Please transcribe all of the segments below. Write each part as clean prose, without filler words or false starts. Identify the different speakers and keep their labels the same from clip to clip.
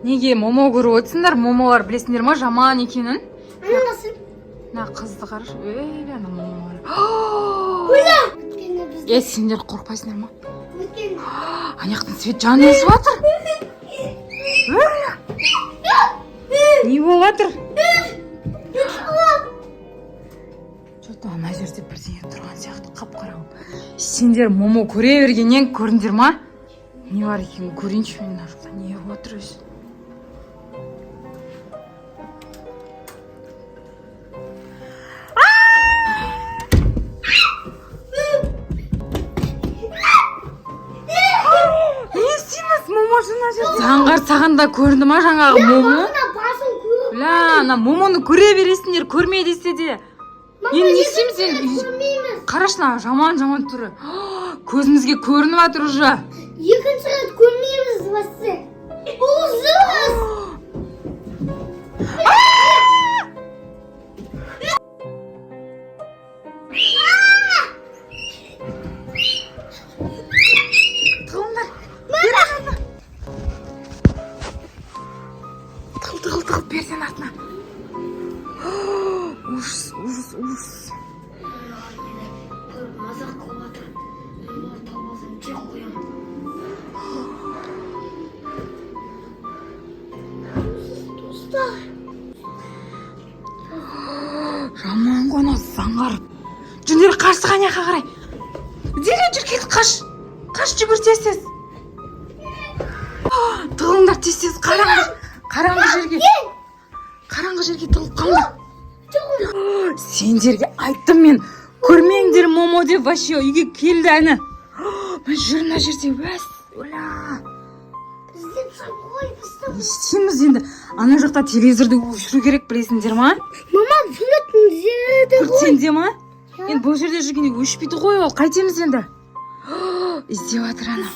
Speaker 1: Неге момо көріп отырсыңдар? Момолар білесіңдер ма жаман екенін?
Speaker 2: Ана nasıl?
Speaker 1: Мына қызды қарашы. Ана момолар. Сендер қорқпайсыңдар ма? Ана жақтан свет жанып өсіп жатыр. Не болып жатыр? Что-то ана жерде бірдеңе тұрған сияқты қап-қара болып. Сендер момо көре бергеннен көрдіңдер ма? Не бар екенін көрейінші мен мына жақта. Не болып жатыр өзі? Заңғар сағанда көрінді ма жаңағы момо? Ля, ана момоны көре бересіңдер, көрмей десе де. Енді не істейміз енді? Қарашына жаман түрі. Көзімізге көрініп жатыр уже.
Speaker 2: Екінші рет көрмейміз басы. Ужас!
Speaker 1: Тығыл, перден артына. Ужас.
Speaker 2: Мазақ қылып жатыр. Олар табылсам жеп қоямын. Достар.
Speaker 1: Жаман ғана заңғарып. Жүндері қашты қанияқа қарай. Дереу жүр кет, қаш жүгір тез. Тығылыңдар тез, қараңғы жерге тығылып қалыңдар. Сендерге айттым мен, көрмеңдер момо деп вообще үйге келді әні. Мен жүрмін мына жерде, оля. Не істейміз енді? Ана жақта телевизорды өшіру керек, білесіңдер ма?
Speaker 2: Мама, білетін жерді ғой.
Speaker 1: Сенде ма? Енді бұл жерде жүргенде өшпейді ғой ол, қайтеміз енді? Іздеп жатыр ана.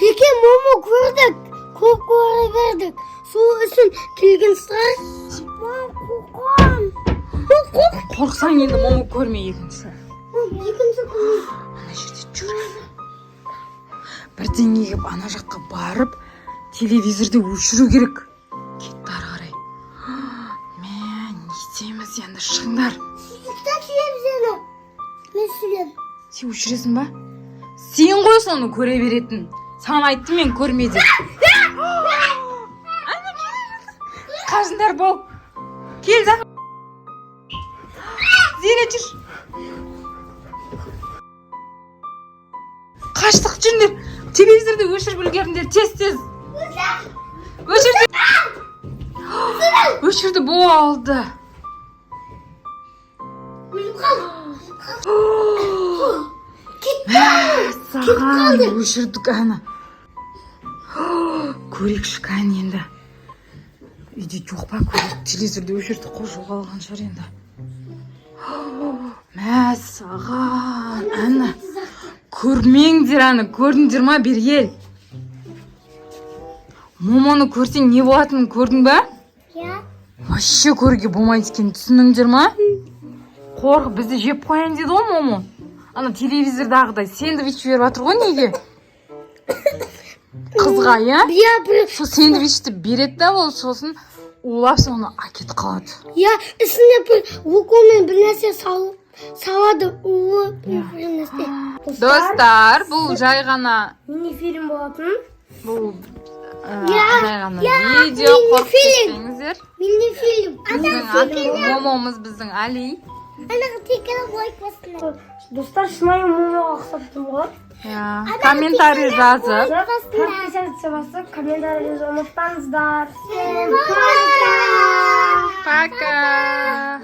Speaker 2: Пеке момо көрдік, көп көре бердік. Сол үшін келген шығар.
Speaker 1: Қорқсаң енді момо көрме екінші.
Speaker 2: Екінші көрме.
Speaker 1: Ана жерде жүр. Бірдеңе келіп ана жаққа барып, телевизорды өшіру керек. Кетті ары қарай. Мен не істейміз енді, шыңдар.
Speaker 2: Сүйікті телевизорды. Мен сөйлем.
Speaker 1: Сен өшіресің ба? Сен ғой соны көре беретін. Саған айттым мен көрме деп. Қажындар бол. Кел заңы. Зере жүр. Қаштық жүріңдер. Телевизорды өшіріп үлгеріңдер. Тез. Өшірді болды. Саған өшірдік әні. Көрейікші кән енді. Үйде жоқ па, көрейік. Телевизорды өшірді қой, жоғалған шығар енді. Саған әні. Көрмеңдер әні, көрдіңдер ма, бер ел. Момоны көрсең не болатынын көрдің ба?
Speaker 2: Я.
Speaker 1: Вообще көруге болмайды екен, түсініңдер ма? Қорқып бізді жеп қояйын деді ғой момо. Ана телевизордағыдай сэндвич беріп жатыр ғой неге? Қызға, я? Сол сэндвичті береді да, ол сосын улап соны әкетіп қалады.
Speaker 2: Я, ішіне бір уколмен бір нәрсе салады, улы бір нәрсе.
Speaker 1: Достар, бұл жай ғана
Speaker 2: Мини-фильм болатын.
Speaker 1: бұл жай ғана видео, қорқып кетпеңіздер.
Speaker 2: Мини-фильм.
Speaker 1: Біздің момомыз біздің Али.
Speaker 2: Анаға текені лайк басыңдар. Достар, шынайы момоға ұқсаттым ғой.
Speaker 1: Комментарий жазып.
Speaker 2: Комментарий жазып ұмытпаңыздар.
Speaker 1: Пока.